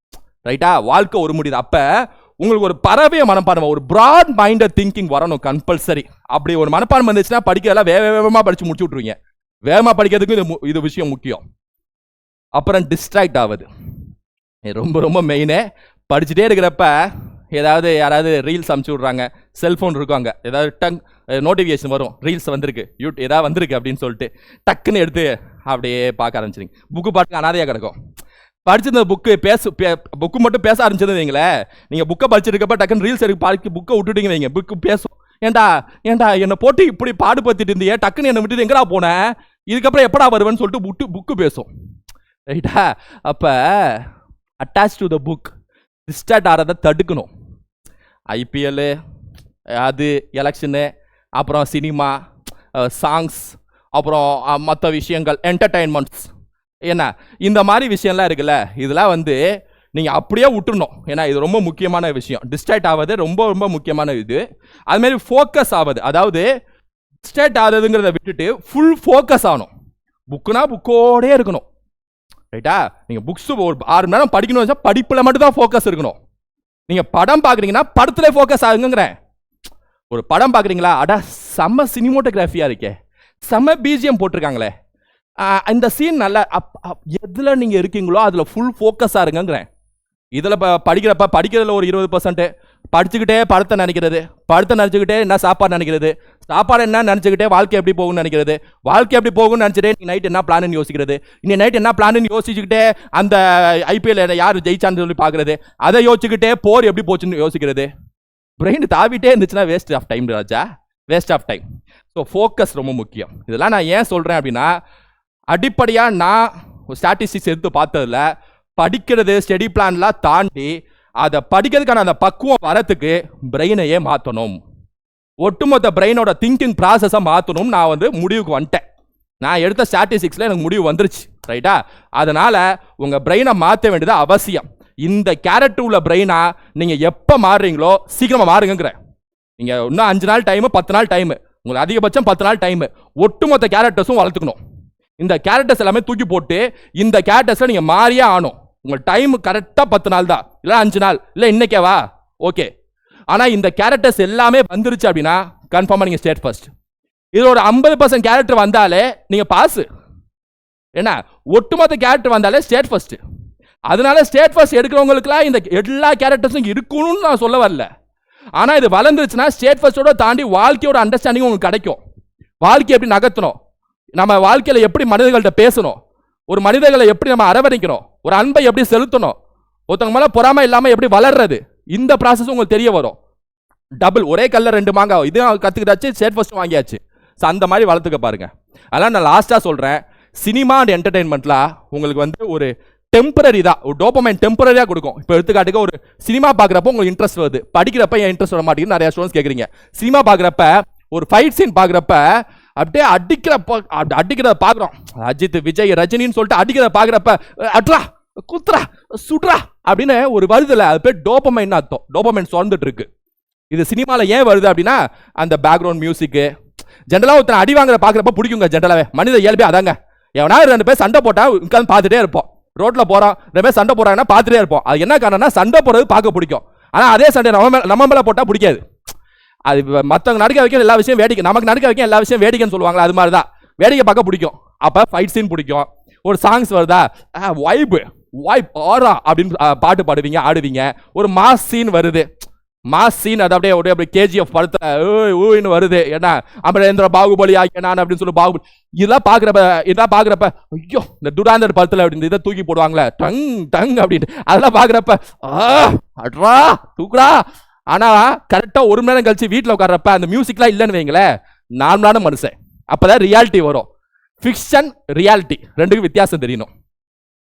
ரைட்டா? வாழ்க்கை ஒரு முறை. அப்ப உங்களுக்கு ஒரு பறவைய மனப்பான்மை, ஒரு பிராட் மைண்டட் திங்கிங் வரணும் கம்பல்சரி. அப்படி ஒரு மனப்பான்மை வந்துச்சுன்னா படிக்கிறதெல்லாம் வேகமா படிச்சு முடிச்சு விட்டுருவீங்க. வேகமா படிக்கிறதுக்கு இது விஷயம் முக்கியம். அப்புறம் டிஸ்ட்ராக்ட் ஆகுது ரொம்ப ரொம்ப மெயினே. படிச்சுட்டே இருக்கிறப்ப ஏதாவது யாராவது ரீல்ஸ் அமுச்சு விட்றாங்க, செல்ஃபோன் இருக்காங்க, ஏதாவது நோட்டிஃபிகேஷன் வரும், ரீல்ஸ் வந்திருக்கு, ஏதாவது வந்திருக்கு அப்படின்னு சொல்லிட்டு டக்குன்னு எடுத்து அப்படியே பார்க்க ஆரம்பிச்சிருங்க. புக்கு பாட்டுக்கு அனாதையாக கிடக்கும். படிச்சிருந்த புக்கு மட்டும் பேச ஆரம்பிச்சது வைங்களேன், நீங்கள் புக்கை படிச்சிருக்கப்ப டக்குன்னு ரீல்ஸ் எடுக்க புக்கை விட்டுட்டீங்க வைங்க, புக்கு பேசும். ஏண்டா என்னை போட்டு இப்படி பாடுபடுத்திட்டு இருந்தியே, டக்குன்னு என்னை விட்டுட்டு எங்கடா போனேன், இதுக்கப்புறம் எப்படா வருவேன்னு சொல்லிட்டு புக்கு பேசும், ரைட்டா? அப்போ attach to the book, distract ஆகிறத தடுக்கணும். IPL, அது எலெக்ஷனு, அப்புறம் சினிமா, சாங்ஸ், அப்புறம் மற்ற விஷயங்கள், என்டர்டைன்மெண்ட்ஸ், என்ன இந்த மாதிரி விஷயம்லாம் இருக்குல்ல, இதெல்லாம் வந்து நீங்கள் அப்படியே விட்டுருணும். ஏன்னா இது ரொம்ப முக்கியமான விஷயம். டிஸ்ட்ராக்ட் ஆவது ரொம்ப ரொம்ப முக்கியமான இது. அதுமாரி ஃபோக்கஸ் ஆகுது, அதாவது டிஸ்ட்ராக்ட் ஆகுதுங்கிறத விட்டுட்டு ஃபுல் ஃபோக்கஸ் ஆகணும். புக்குனா புக்கோடே இருக்கணும், ரைட்டா? நீங்கள் புக்ஸ் ஒரு 6 மணி நேரம் படிக்கணும் வச்சா படிப்பில் மட்டும் தான் ஃபோக்கஸ் இருக்கணும். நீங்கள் படம் பார்க்குறீங்கன்னா படத்துல ஃபோக்கஸ் ஆகுங்கிறேன். ஒரு படம் பார்க்குறீங்களா, அடா செம்ம சினிமோட்டோகிராஃபியாக இருக்கே, செம்ம BGM போட்டிருக்காங்களே, இந்த சீன் நல்லா, எதில் நீங்கள் இருக்கீங்களோ அதில் ஃபுல் ஃபோக்கஸாக இருங்கிறேன். இதில் படிக்கிறதுல ஒரு 20%, படிச்சுக்கிட்டே படத்தை நினைச்சுக்கிட்டே என்ன சாப்பாடு நினைக்கிறது, சாப்பாடு என்ன நினச்சிக்கிட்டே வாழ்க்கை எப்படி போகும்னு நினைக்கிறது, வாழ்க்கை எப்படி போகும்னு நினச்சிட்டே நீ நைட் என்ன பிளான்னு யோசிக்கிறது, இன்னைக்கு நைட் என்ன பிளான்னு யோசிச்சுக்கிட்டே அந்த IPL யார் ஜெயிச்சான்னு சொல்லி பார்க்குறது, அதை யோசிச்சுக்கிட்டே போர் எப்படி போச்சுன்னு யோசிக்கிறது. பிரெயின் தாவிட்டே இருந்துச்சுன்னா வேஸ்ட் ஆஃப் டைம் ராஜா. Waste of time. So focus ரொம்ப முக்கியம். இதெல்லாம் நான் ஏன் சொல்கிறேன் அப்படின்னா, அடிப்படையாக நான் ஸ்டாட்டிஸ்டிக்ஸ் எடுத்து பார்த்ததில்ல, படிக்கிறது ஸ்டடி பிளான்லாம் தாண்டி அதை படிக்கிறதுக்கான அந்த பக்குவம் வரத்துக்கு பிரெயினையே மாற்றணும், ஒட்டுமொத்த பிரெயினோட திங்கிங் ப்ராசஸை மாற்றணும். நான் வந்து முடிவுக்கு வந்துட்டேன். நான் எடுத்த ஸ்டாட்டிஸ்டிக்ஸில் எனக்கு முடிவு வந்துருச்சு, ரைட்டா? அதனால் உங்கள் பிரெயினை மாற்ற வேண்டியது அவசியம். இந்த கேரக்டர் உள்ள பிரெயினா நீங்கள் எப்போ மாறுறீங்களோ சீக்கிரமாக மாறுங்கிறேன். நீங்கள் இன்னும் 5 நாள் டைமு, 10 நாள் டைமு, உங்களுக்கு அதிகபட்சம் 10 நாள் டைமு. ஒட்டுமொத்த கேரக்டர்ஸும் வளர்த்துக்கணும். இந்த கேரக்டர்ஸ் எல்லாமே தூக்கி போட்டு இந்த கேரக்டர்ஸை நீங்கள் மாறியே ஆகணும். உங்கள் டைம் கரெக்டாக 10 நாள் தான், இல்லை 5 நாள், இல்லை இன்னைக்கேவா, ஓகே. ஆனால் இந்த கேரக்டர்ஸ் எல்லாமே வந்துருச்சு அப்படின்னா கன்ஃபார்மாக நீங்கள் ஸ்டேட் ஃபர்ஸ்ட். இதில் ஒரு 50% கேரக்டர் வந்தாலே நீங்கள் பாஸு. என்ன, ஒட்டுமொத்த கேரக்டர் வந்தாலே ஸ்டேட் ஃபர்ஸ்ட். அதனால ஸ்டேட் ஃபர்ஸ்ட் எடுக்கிறவங்களுக்குலாம் இந்த எல்லா கேரக்டர்ஸும் இருக்கணும்னு நான் சொல்ல வரல. ஆனால் இது வளர்ந்துருச்சுன்னா ஸ்டேட் ஃபர்ஸ்டோட தாண்டி வாழ்க்கையோட அண்டர்ஸ்டாண்டிங் உங்களுக்கு கிடைக்கும். வாழ்க்கை எப்படி நகர்த்தணும், நம்ம வாழ்க்கையில் எப்படி மனிதர்கள்ட்ட பேசணும், ஒரு மனிதர்களை எப்படி நம்ம அரவணைக்கணும், ஒரு அன்பை எப்படி செலுத்தணும், ஒருத்தவங்க மேலே பொறாமை இல்லாமல் எப்படி வளர்றது, இந்த ப்ராசஸ் உங்களுக்கு தெரிய வரும். டபுள், ஒரே கல்ல 2 மாங்காய், இது கற்றுக்கிட்டாச்சு, ஸ்டேட் ஃபர்ஸ்ட் வாங்கியாச்சு. ஸோ அந்த மாதிரி வளர்த்துக்க பாருங்க. அதெல்லாம் நான் லாஸ்ட்டாக சொல்கிறேன், சினிமா அண்ட் என்டர்டெயின்மெண்ட்லாம் உங்களுக்கு வந்து ஒரு டெம்பரரி தான், ஒரு டோபமைன் டெம்பரரியாக கொடுக்கும். இப்போ எடுத்துக்காட்டுக்கு ஒரு சினிமா பார்க்குறப்ப உங்களுக்கு இன்ட்ரெஸ்ட் வருது, படிக்கிறப்ப ஏன் இன்ட்ரெஸ்ட் வர மாட்டேங்குது நிறைய ஸ்டூடெண்ட்ஸ் கேட்குறீங்க. சினிமா பார்க்குறப்ப ஒரு ஃபைட் சீன் பார்க்குறப்ப அப்படியே அடிக்கிறத பார்க்குறோம், அஜித், விஜய், ரஜினின்னு சொல்லிட்டு அடிக்கிறத பார்க்குறப்ப அட்ரா குத்ரா சுட்ரா அப்படின்னு ஒரு வருதுல, அது பேர் டோபமைன் அர்த்தம். டோபமைன் சுரந்துட்டு இருக்கு. இது சினிமாவில் ஏன் வருது அப்படின்னா அந்த பேக்ரவுண்ட் மியூசிக்கு. ஜென்ரலாக ஒருத்தர் அடி வாங்குற பார்க்குறப்ப பிடிக்குங்க. ஜென்ரலாகவே மனித இயல்பே அதாங்க. எவனா 2 பேர் சண்டை போட்டால் உட்காந்து பார்த்துட்டே இருப்போம். ரோட்டில் போகிறோம், 2 பேர் சண்டை போடுறாங்கன்னா பார்த்துட்டே இருப்போம். அது என்ன காரணம்னா சண்டை போடுறது பார்க்க பிடிக்கும். ஆனால் அதே சண்டை நம்ம மேலே போட்டால் பிடிக்காது. அது மற்றவங்க நடுக்க வைக்க எல்லா விஷயம் வேடிக்கை, நமக்கு நடுக்க வைக்க எல்லா விஷயம் வேடிக்கைன்னு சொல்லுவாங்களா, அது மாதிரி தான். வேடிக்கை பார்க்க பிடிக்கும். அப்போ ஃபைட் சீன் பிடிக்கும். ஒரு சாங்ஸ் வருதா, வைப் ஆரா அப்படின்னு பாட்டு பாடுவீங்க, ஆடுவீங்க. ஒரு மாஸ் சீன் வருது, மாஸ் சீன், அது அப்படியே கேஜிஎஃப் படத்தில் வருது. ஏன்னா அமரேந்திர பாகுபலி ஆகினான் அப்படின்னு சொல்லி பாகுபலி, இதெல்லாம் பார்க்குறப்ப ஐயோ இந்த துராந்தர் படத்தில் அப்படின்னு இதை தூக்கி போடுவாங்களே டங் டங் அப்படின்னு, அதெல்லாம் பார்க்குறப்ப அட்ரா தூக்குறா. ஆனால் கரெக்டாக 1 மணி நேரம் கழிச்சு வீட்டில் உட்கார்றப்ப அந்த மியூசிக்லாம் இல்லைன்னு வைங்களேன், நார்மலான மனுஷன். அப்போதான் ரியாலிட்டி வரும். ஃபிக்ஷன் ரியாலிட்டி ரெண்டுக்கும் வித்தியாசம் தெரியணும்.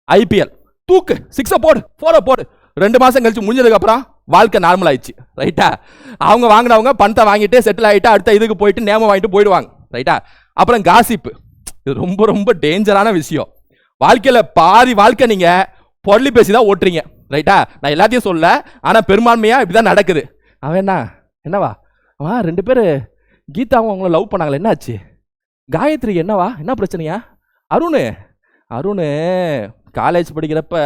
ஐபிஎல் தூக்கு, 6 போடு, 4 போடு, 2 மாதம் கழிச்சு முடிஞ்சதுக்கு அப்புறம் வாழ்க்கை நார்மல் ஆயிடுச்சு, ரைட்டா? அவங்க வாங்கினவங்க பணத்தை வாங்கிட்டு செட்டில் ஆகிட்டு அடுத்த இதுக்கு போயிட்டு நேமம் வாங்கிட்டு போயிடுவாங்க, ரைட்டா? அப்புறம் காசிப்பு, இது ரொம்ப ரொம்ப டேஞ்சரான விஷயம். வாழ்க்கையில் பாதி வாழ்க்கை நீங்கள் பொருளி பேசி தான் ஓட்டுறீங்க, ரைட்டா? நான் எல்லாத்தையும் சொல்ல, ஆனால் பெரும்பான்மையாக இப்படி தான் நடக்குது. அவன் என்னவா அவன் 2 பேர் கீதாவும் அவங்கள லவ் பண்ணாங்களே, என்னாச்சு? காயத்ரி என்ன பிரச்சனையா? அருண் காலேஜ் படிக்கிறப்ப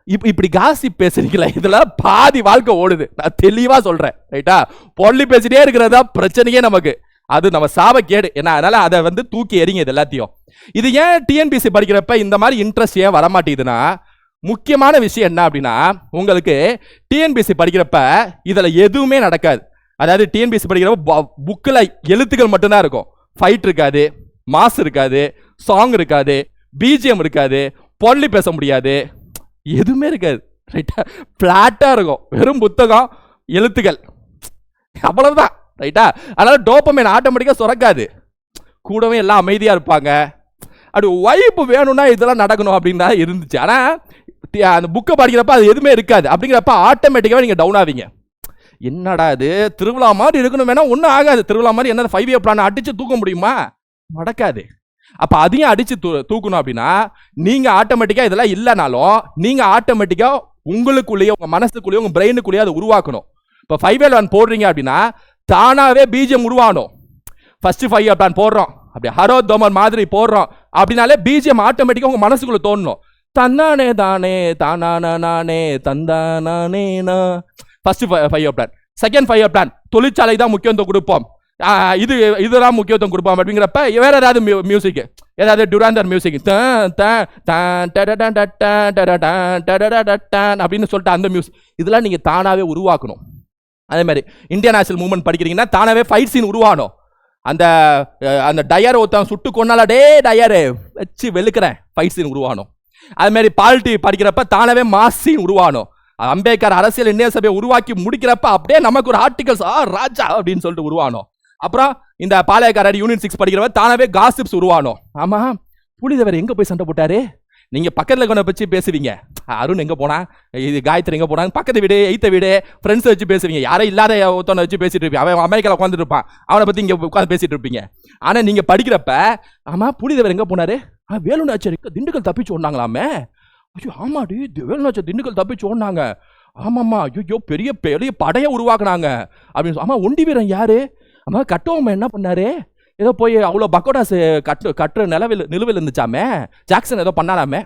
இப்படி காசிப் பேசுறீங்களா? இதெல்லாம் பாதி வாழ்க்கை ஓடுது. நான் தெளிவா சொல்றேன், ரைட்டா? பொல்லி பேசிட்டே இருக்கிறதா பிரச்சனையே நமக்கு. அது நம்ம சாபக்கேடு. ஏன்னா அதனால அதை வந்து தூக்கி எறிங்க இது எல்லாத்தையும். இது ஏன் டிஎன்பிசி படிக்கிறப்ப இந்த மாதிரி இன்ட்ரெஸ்ட் ஏன் வரமாட்டேங்குதுன்னா, முக்கியமான விஷயம் என்ன அப்படின்னா, உங்களுக்கு டிஎன்பிசி படிக்கிறப்ப இதுல எதுவுமே நடக்காது. அதாவது டிஎன்பிசி படிக்கிறப்ப புக்கில் எழுத்துக்கள் மட்டும்தான் இருக்கும். ஃபைட் இருக்காது, மாஸ் இருக்காது, சாங் இருக்காது, பிஜிஎம் இருக்காது, பொல்லி பேச முடியாது, எதுவுமே இருக்காது, ரைட்டா? பிளாட்டா இருக்கும், வெறும் புத்தகம், எழுத்துக்கள், அவ்வளவுதான், ரைட்டா? அதனால டோபமைன் ஆட்டோமேட்டிக்கா சுரக்காது. கூடவே எல்லாம் அமைதியா இருப்பாங்க. அப்படி வைப்பு வேணும்னா இதெல்லாம் நடக்கணும் அப்படின்னு தான் இருந்துச்சு. ஆனா அந்த புக்கை படிக்கிறப்ப அது எதுவுமே இருக்காது. அப்படிங்கிறப்ப ஆட்டோமேட்டிக்காவே நீங்க டவுன் ஆவீங்க. என்னடா இது திருவிழா மாதிரி இருக்கணும், வேணா ஒன்றும் ஆகாது. திருவிழா மாதிரி என்ன 5 இயர் பிளான் அடிச்சு தூக்க முடியுமா? நடக்காது. அப்ப அதையும் அடிச்சு தூக்கணும் அப்படின்னா நீங்க ஆட்டோமேட்டிக்கா இதெல்லாம் இல்லைனாலும் நீங்க ஆட்டோமேட்டிக்கா உங்களுக்குள்ளேயே, உங்க மனசுக்குள்ளேயே, உங்க பிரெயினுக்குள்ளேயே அதை உருவாக்கணும். இப்போ 5 இயர் பிளான் போடுறீங்க அப்படின்னா தானாவே பிஜிஎம் உருவாகணும். ஃபர்ஸ்ட் 5 இயர் பிளான் போடுறோம், அப்படி ஹரோ தோமர் மாதிரி போடுறோம் அப்படின்னாலே பிஜிஎம் ஆட்டோமேட்டிக்கா உங்க மனசுக்குள்ள தோணணும். தன்னானே தானே தானே தந்தானே. First 5 year plan. Second 5 year plan, தொழிற்சாலை தான் முக்கியத்துவம் கொடுப்போம், இதெல்லாம் முக்கியத்துவம் கொடுப்போம் அப்படிங்கிறப்ப வேற ஏதாவது மியூசிக், ஏதாவது டுராந்தர் மியூசிக் அப்படின்னு சொல்லிட்டு அந்த மியூசிக், இதெல்லாம் நீங்க தானாவே உருவாக்கணும். அதே மாதிரி இந்தியன் நேஷனல் மூவ்மெண்ட் படிக்கிறீங்கன்னா தானாவே ஃபைட் சீன் உருவாகணும். அந்த டயர் ஒருத்தன் சுட்டு கொண்டால டே டயரு வச்சு வெளுக்கிறேன், ஃபைட் சீன் உருவாகணும். அதே மாதிரி பாலிட்டி படிக்கிறப்ப தானாவே மாஸ் சீன் உருவாகணும். அம்பேத்கர் அரசியல் இந்திய சபையை உருவாக்கி முடிக்கிறப்ப அப்படியே நமக்கு ஒரு ஆர்டிகல்ஸ் ராஜா அப்படின்னு சொல்லிட்டு உருவாகணும். அப்புறம் இந்த பாளையக்காரர் யூனிட் 6 படிக்கிறவர் தானாவே காசிப்ஸ் உருவானோம். ஆமா, புலிதேவர் எங்க போய் சண்டை போட்டாரு? நீங்க பக்கத்துல கொண்டு வச்சு பேசுவீங்க. அருண் எங்க போனா, இது காயத்ரி எங்க போனாங்க, பக்கத்து வீடு, எய்த்த வீடு, ஃப்ரெண்ட்ஸ் வச்சு பேசுவீங்க. யாரும் இல்லாத ஒருத்தனை வச்சு பேசிட்டு இருப்பீங்க. அவன் அமெரிக்கால உட்காந்துட்டு இருப்பான், அவனை பத்தி இங்க உட்காந்து பேசிட்டு இருப்பீங்க. ஆனா நீங்க படிக்கிறப்ப, ஆமா புலிதேவர் எங்க போனாரு? வேலுநாச்சியாருக்கு திண்டுக்கல் தப்பிச்சு ஓடினாங்களாமே. ஐயோ ஆமாடி, வேலுநாச்சியார் திண்டுக்கல் தப்பிச்சு ஓடினாங்க. ஆமாம்மா, ஐயோ பெரிய பெரிய படையை உருவாக்குனாங்க அப்படின்னு. ஆமா, ஒண்டி வீரன் யாரு? ஆமா, கட்டோம என்ன பண்ணாரு? ஏதோ போய் அவ்வளோ பக்கோடாஸ் கட்டுற நிலுவையில் இருந்துச்சாமே, ஜாக்சன் ஏதோ பண்ணாலாமே.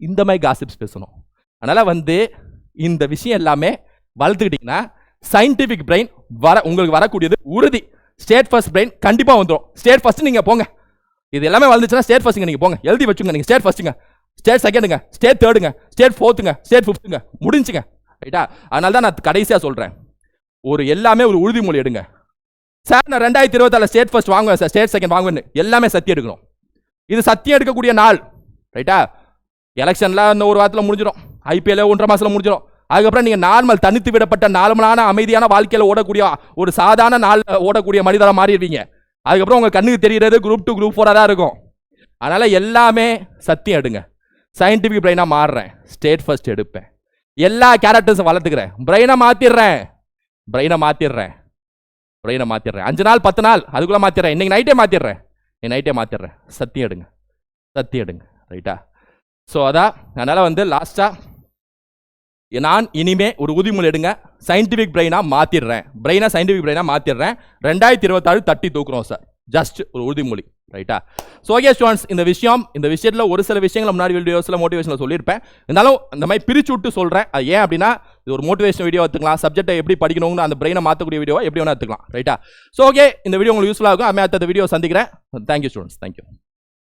இந்த மாதிரி காசிப்ஸ் பேசணும். அதனால இந்த விஷயம் எல்லாமே வளர்த்துக்கிட்டீங்கன்னா சயின்டிஃபிக் பிரெயின் உங்களுக்கு வரக்கூடியது உறுதி. ஸ்டேட் ஃபர்ஸ்ட் பிரெயின் கண்டிப்பாக வந்துடும். ஸ்டேட் ஃபர்ஸ்ட் நீங்கள் போங்க. இது எல்லாமே வளர்ந்துச்சுன்னா ஸ்டேட் ஃபர்ஸ்ட்டுங்க நீங்கள் போங்க, எழுதி வச்சுங்க. நீங்கள் ஸ்டேட் ஃபர்ஸ்ட்டுங்க, ஸ்டேட் செகண்டுங்க, ஸ்டேட் தேர்டுங்க, ஸ்டேட் ஃபோர்த்துங்க, ஸ்டேட் ஃபிஃப்த்துங்க, முடிஞ்சுங்க. ரைட்டா? அதனால தான் நான் கடைசியாக சொல்கிறேன், எல்லாமே ஒரு உறுதிமொழி எடுங்க. சார் நான் 2024 ஸ்டேட் ஃபர்ஸ்ட் வாங்குவேன் சார், ஸ்டேட் செகண்ட் வாங்குவேன்னு எல்லாமே சத்தியம் எடுக்கணும். இது சத்தியம் எடுக்கக்கூடிய நாள். ரைட்டா? எலெக்ஷன்லாம் இன்னும் ஒரு வாரத்தில் முடிஞ்சிடும், IPL 1.5 மாசத்துல முடிஞ்சிடும். அதுக்கப்புறம் நீங்கள் நார்மல் தனித்து விடப்பட்ட நார்மலான அமைதியான வாழ்க்கையில் ஓடக்கூடிய ஒரு சாதாரண நாள் ஓடக்கூடிய மனிதராக மாறிடுவீங்க. அதுக்கப்புறம் உங்கள் கண்ணுக்கு தெரிகிறது குரூப் 2 குரூப் 4 தான் இருக்கும். அதனால எல்லாமே சத்தியம் எடுங்க. சயின்டிஃபிக் பிரெயினாக மாறுறேன், ஸ்டேட் ஃபர்ஸ்ட் எடுப்பேன், எல்லா கேரக்டர்ஸும் வளர்த்துக்கிறேன், பிரெயினை மாற்றிடுறேன். 5 நாள் 10 நாள் அதுக்குள்ளே மாற்றிடுறேன். இன்னைக்கு நைட்டே மாற்றிடுறேன். சத்தியம் எடுங்க. ரைட்டா? ஸோ அதான், அதனால் லாஸ்ட்டாக நான் இனிமே ஒரு உறுதிமொழி எடுங்க, சயின்டிஃபிக் பிரெயினாக மாற்றிடுறேன். 2026 தட்டி தூக்குறோம் சார். ஜஸ்ட் ஒரு உறுதிமொழி. ரைட்டா? ஸோ ஓகே ஸ்டூடெண்ட்ஸ், இந்த விஷயத்தில் ஒரு சில விஷயங்களை முன்னாடி வீடியோஸில் மோட்டிவேஷனில் சொல்லியிருப்பேன். இருந்தாலும் இந்த மாதிரி பிரிச்சு விட்டு சொல்கிறேன். அது ஏன் அப்படின்னா, இது ஒரு மோட்டிவேஷன் வீடியோ எடுத்துக்கலாம், சப்ஜெக்டை எப்படி படிக்கணும்னு அந்த பிரெயினை மாற்றக்கூடிய வீடியோ எப்படி வேணா எடுத்துக்கலாம். ரைட்டா? ஸோ ஓகே, இந்த வீடியோ உங்களுக்கு யூஸ்ஃபுல்லாக இருக்கும். அடுத்த வீடியோ சந்திக்கிறேன். Thank you students, thank you.